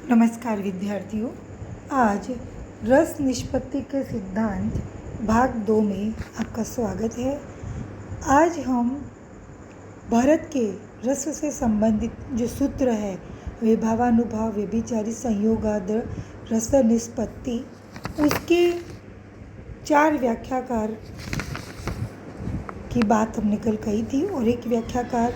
नमस्कार विद्यार्थियों। आज रस निष्पत्ति के सिद्धांत भाग 2 में आपका स्वागत है। आज हम भारत के रस से संबंधित जो सूत्र है विभावानुभाव व्यभिचारी संयोगाद्र रस निष्पत्ति, उसके 4 व्याख्याकार की बात हमने कल कही थी और एक व्याख्याकार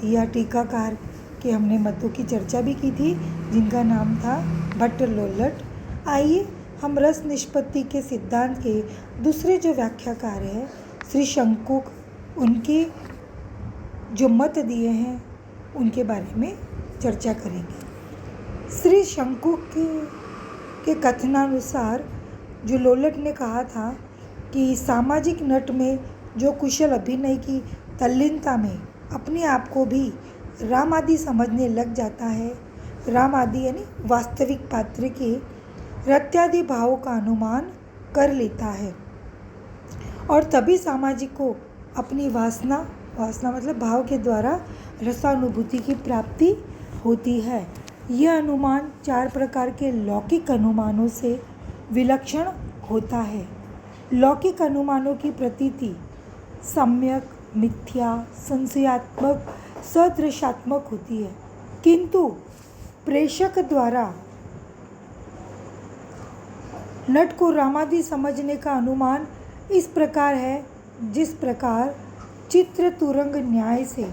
या टीकाकार के हमने मतों की चर्चा भी की थी जिनका नाम था भट्ट लोल्लट। आइए हम रस निष्पत्ति के सिद्धांत के दूसरे जो व्याख्याकार हैं श्री शंकुक, उनके जो मत दिए हैं उनके बारे में चर्चा करेंगे। श्री शंकुक के कथनानुसार जो लोल्लट ने कहा था कि सामाजिक नट में जो कुशल अभिनय की तल्लीनता में अपने आप को भी राम आदि समझने लग जाता है, राम आदि यानी वास्तविक पात्र के रत्यादि भावों का अनुमान कर लेता है और तभी सामाजिक को अपनी वासना मतलब भाव के द्वारा रसानुभूति की प्राप्ति होती है। यह अनुमान 4 प्रकार के लौकिक अनुमानों से विलक्षण होता है। लौकिक अनुमानों की प्रतीति सम्यक, मिथ्या, संशयात्मक, सदृशात्मक होती है, किंतु प्रेषक द्वारा नट को रामादि समझने का अनुमान इस प्रकार है जिस प्रकार चित्र तुरंग न्याय से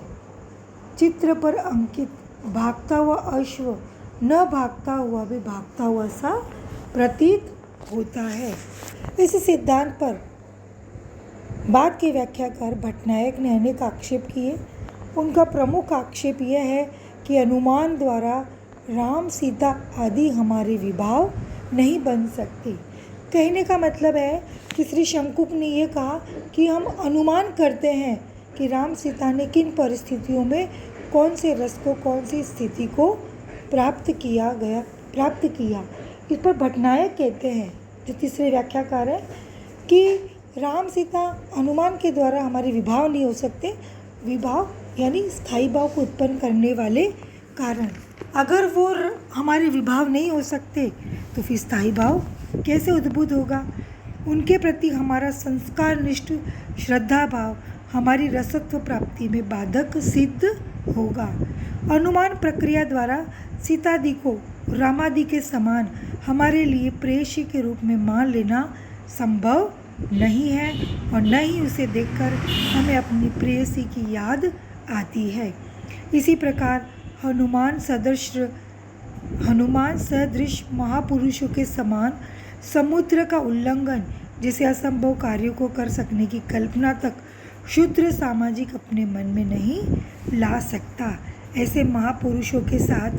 चित्र पर अंकित भागता हुआ अश्व न भागता हुआ भी भागता हुआ सा प्रतीत होता है। इस सिद्धांत पर बाद के व्याख्याकार भट्टनायक ने अनेक आक्षेप किए। उनका प्रमुख आक्षेप यह है कि अनुमान द्वारा राम सीता आदि हमारे विभाव नहीं बन सकते। कहने का मतलब है कि श्री शंकुक ने यह कहा कि हम अनुमान करते हैं कि राम सीता ने किन परिस्थितियों में कौन से रस को, कौन सी स्थिति को प्राप्त किया। इस पर भट्टनायक कहते हैं, जो तीसरे व्याख्याकार है, कि राम सीता अनुमान के द्वारा हमारे विभाव नहीं हो सकते। विभाव यानी स्थायी भाव को उत्पन्न करने वाले कारण। अगर वो हमारे विभाव नहीं हो सकते तो फिर स्थायी भाव कैसे उद्भूत होगा। उनके प्रति हमारा संस्कारनिष्ठ श्रद्धा भाव हमारी रसत्व प्राप्ति में बाधक सिद्ध होगा। अनुमान प्रक्रिया द्वारा सीतादि को रामादि के समान हमारे लिए प्रेयसी के रूप में मान लेना संभव नहीं है और न ही उसे देखकर हमें अपनी प्रेयसी की याद आती है। इसी प्रकार हनुमान सदृश महापुरुषों के समान समुद्र का उल्लंघन जैसे असंभव कार्यों को कर सकने की कल्पना तक शुद्र सामाजिक अपने मन में नहीं ला सकता। ऐसे महापुरुषों के साथ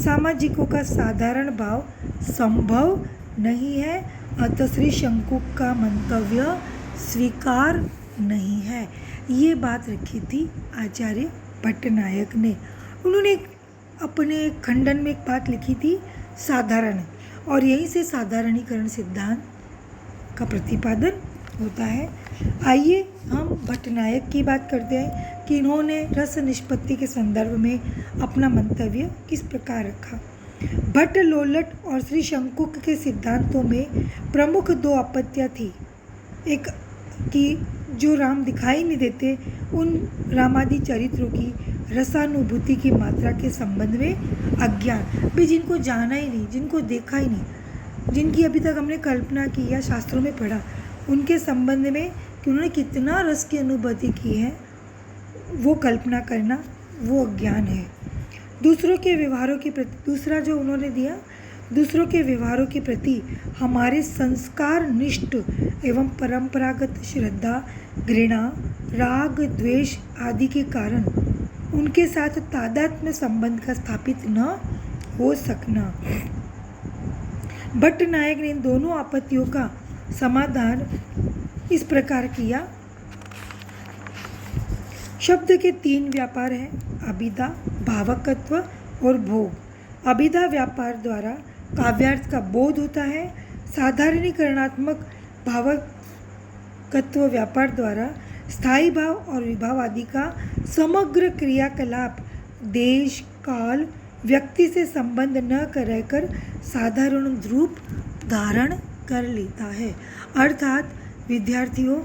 सामाजिकों का साधारण भाव संभव नहीं है। अतः श्री शंकुक का मंतव्य स्वीकार नहीं है। ये बात रखी थी आचार्य भट्टनायक ने। उन्होंने अपने खंडन में एक बात लिखी थी साधारण, और यहीं से साधारणीकरण सिद्धांत का प्रतिपादन होता है। आइए हम भट्टनायक की बात करते हैं कि इन्होंने रस निष्पत्ति के संदर्भ में अपना मंतव्य किस प्रकार रखा। भट्ट लोल्लट और श्री शंकुक के सिद्धांतों में प्रमुख 2 आपत्तियाँ थी। एक कि जो राम दिखाई नहीं देते, उन रामादि चरित्रों की रसानुभूति की मात्रा के संबंध में अज्ञान भी, जिनको जाना ही नहीं, जिनको देखा ही नहीं, जिनकी अभी तक हमने कल्पना की या शास्त्रों में पढ़ा, उनके संबंध में कि उन्होंने कितना रस की अनुभूति की है, वो कल्पना करना वो अज्ञान है। दूसरों के व्यवहारों के प्रति, दूसरा जो उन्होंने दिया, दूसरों के व्यवहारों के प्रति हमारे संस्कार निष्ठ एवं परंपरागत श्रद्धा, घृणा, राग, द्वेष आदि के कारण उनके साथ तादात्म्य संबंध का स्थापित न हो सकना। भट्टनायक ने इन दोनों आपत्तियों का समाधान इस प्रकार किया। शब्द के 3 व्यापार हैं, अभिधा, भावकत्व और भोग। अभिधा व्यापार द्वारा काव्यार्थ का बोध होता है। साधारणीकरणात्मक भावकत्व व्यापार द्वारा स्थायी भाव और विभाव आदि का समग्र क्रियाकलाप देश, काल, व्यक्ति से संबंध न रहकर साधारण रूप धारण कर लेता है। अर्थात विद्यार्थियों,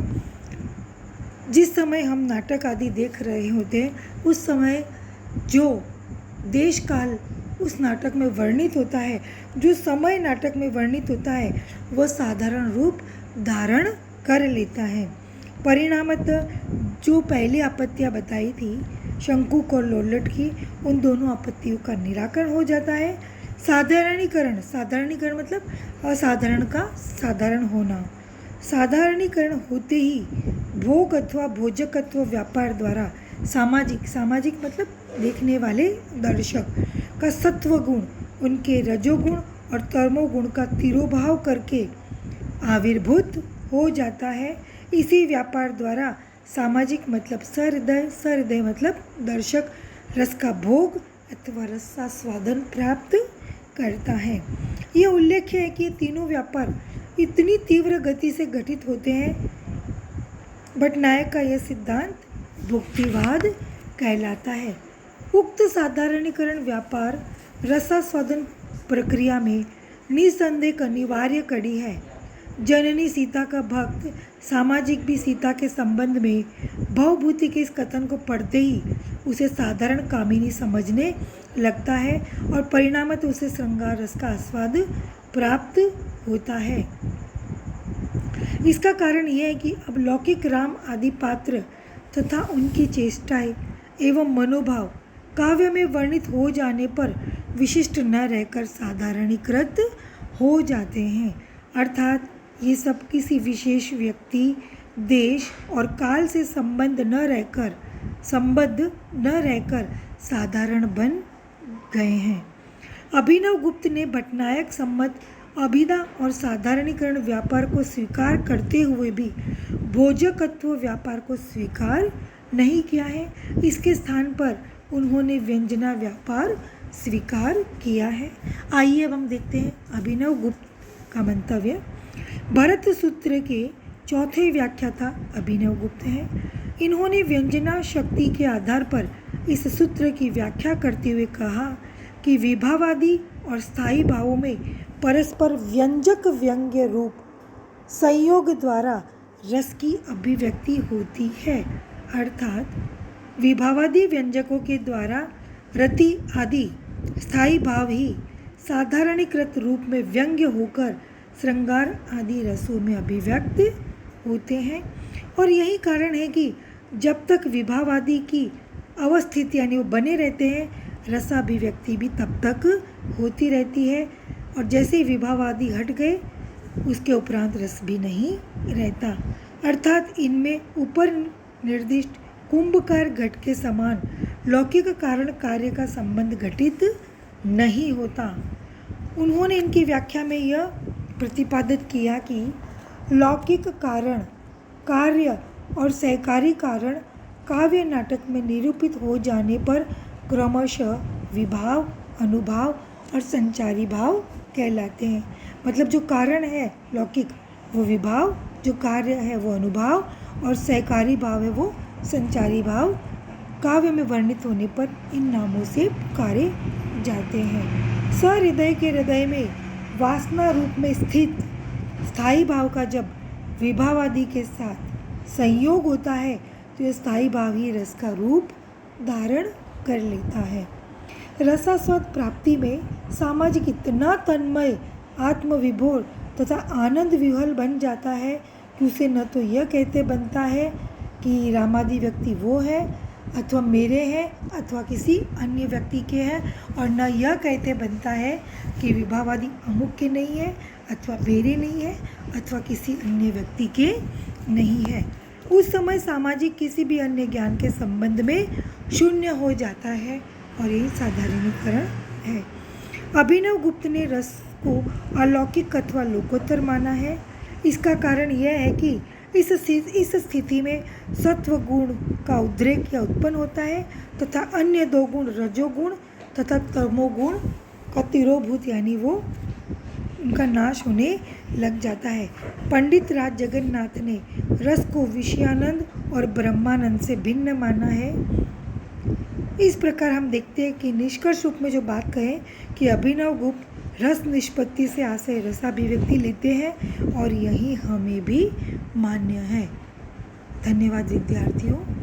जिस समय हम नाटक आदि देख रहे होते हैं उस समय जो देश काल उस नाटक में वर्णित होता है, जो समय नाटक में वर्णित होता है, वह साधारण रूप धारण कर लेता है। परिणामतः जो पहली आपत्तियाँ बताई थी शंकुक और लोलट की, उन दोनों आपत्तियों का निराकरण हो जाता है। साधारणीकरण, साधारणीकरण मतलब असाधारण का साधारण होना। साधारणीकरण होते ही भोग अथवा भोजकत्व व्यापार द्वारा सामाजिक, सामाजिक मतलब देखने वाले दर्शक का सत्व गुण, उनके रजोगुण और तमोगुण का तिरोभाव करके आविर्भूत हो जाता है। इसी व्यापार द्वारा सामाजिक मतलब सहृदय, सहृदय मतलब दर्शक रस का भोग अथवा रसास्वादन प्राप्त करता है। यह उल्लेख्य है कि तीनों व्यापार इतनी तीव्र गति से घटित होते हैं। भट्टनायक का यह सिद्धांत भुक्तिवाद कहलाता है। उक्त साधारणीकरण व्यापार रसास्वादन प्रक्रिया में निसंदेह अनिवार्य कड़ी है। जननी सीता का भक्त सामाजिक भी सीता के संबंध में भवभूति के इस कथन को पढ़ते ही उसे साधारण कामिनी समझने लगता है और परिणामतः उसे श्रृंगार रस का आस्वाद प्राप्त होता है। इसका कारण यह है कि अब लौकिक राम आदि पात्र तथा उनकी चेष्टाएं एवं मनोभाव काव्य में वर्णित हो जाने पर विशिष्ट न रहकर साधारणीकृत हो जाते हैं। अर्थात ये सब किसी विशेष व्यक्ति, देश और काल से संबंध न रहकर साधारण बन गए हैं। अभिनव गुप्त ने भट्टनायक सम्मत अभिधा और साधारणीकरण व्यापार को स्वीकार करते हुए भी भोजकत्व व्यापार को स्वीकार नहीं किया है। इसके स्थान पर उन्होंने व्यंजना व्यापार स्वीकार किया है। आइए अब हम देखते हैं अभिनव गुप्त का मंतव्य। भरत सूत्र के चौथे व्याख्याता अभिनव गुप्त हैं। इन्होंने व्यंजना शक्ति के आधार पर इस सूत्र की व्याख्या करते हुए कहा कि विभावादि और स्थायी भावों में परस्पर व्यंजक व्यंग्य रूप संयोग द्वारा रस की अभिव्यक्ति होती है। अर्थात विभावादि व्यंजकों के द्वारा रति आदि स्थायी भाव ही साधारणीकृत रूप में व्यंग्य होकर श्रृंगार आदि रसों में अभिव्यक्त होते हैं। और यही कारण है कि जब तक विभावादि की अवस्थिति यानी वो बने रहते हैं, रसाभिव्यक्ति भी तब तक होती रहती है। और जैसे ही विभावादि हट गए उसके उपरांत रस भी नहीं रहता। अर्थात इनमें ऊपर निर्दिष्ट कुंभकार घट के समान लौकिक कारण कार्य का संबंध घटित नहीं होता। उन्होंने इनकी व्याख्या में यह प्रतिपादित किया कि लौकिक कारण कार्य और सहकारी कारण काव्य नाटक में निरूपित हो जाने पर क्रमशः विभाव, अनुभाव और संचारी भाव कहलाते हैं। मतलब जो कारण है लौकिक वो विभाव, जो कार्य है वो अनुभाव और सहकारी भाव है वो संचारी भाव काव्य में वर्णित होने पर इन नामों से पुकारे जाते हैं। सहृदय के हृदय में वासना रूप में स्थित स्थायी भाव का जब विभावादि के साथ संयोग होता है तो यह स्थायी भाव ही रस का रूप धारण कर लेता है। रसास्वाद प्राप्ति में सामाजिक इतना तन्मय, आत्मविभोर तथा आनंद विह्वल बन जाता है कि उसे न तो यह कहते बनता है कि रामादि व्यक्ति वो है अथवा मेरे हैं अथवा किसी अन्य व्यक्ति के हैं, और न यह कहते बनता है कि विभावादि अमुक के नहीं है अथवा मेरे नहीं है अथवा किसी अन्य व्यक्ति के नहीं है। उस समय सामाजिक किसी भी अन्य ज्ञान के संबंध में शून्य हो जाता है और यही साधारणीकरण है। अभिनव गुप्त ने रस को अलौकिक अथवा लोकोत्तर माना है। इसका कारण यह है कि इस स्थिति में सत्व गुण का उद्रेक या उत्पन्न होता है तथा अन्य दो गुण रजोगुण तथा तमोगुण का तिरोभूत यानी वो उनका नाश होने लग जाता है। पंडित राज जगन्नाथ ने रस को विषयानंद और ब्रह्मानंद से भिन्न माना है। इस प्रकार हम देखते हैं कि निष्कर्ष रूप में जो बात कहें कि अभिनव गुप्त रस निष्पत्ति से आशय रसाभिव्यक्ति लेते हैं और यही हमें भी मान्य है। धन्यवाद विद्यार्थियों।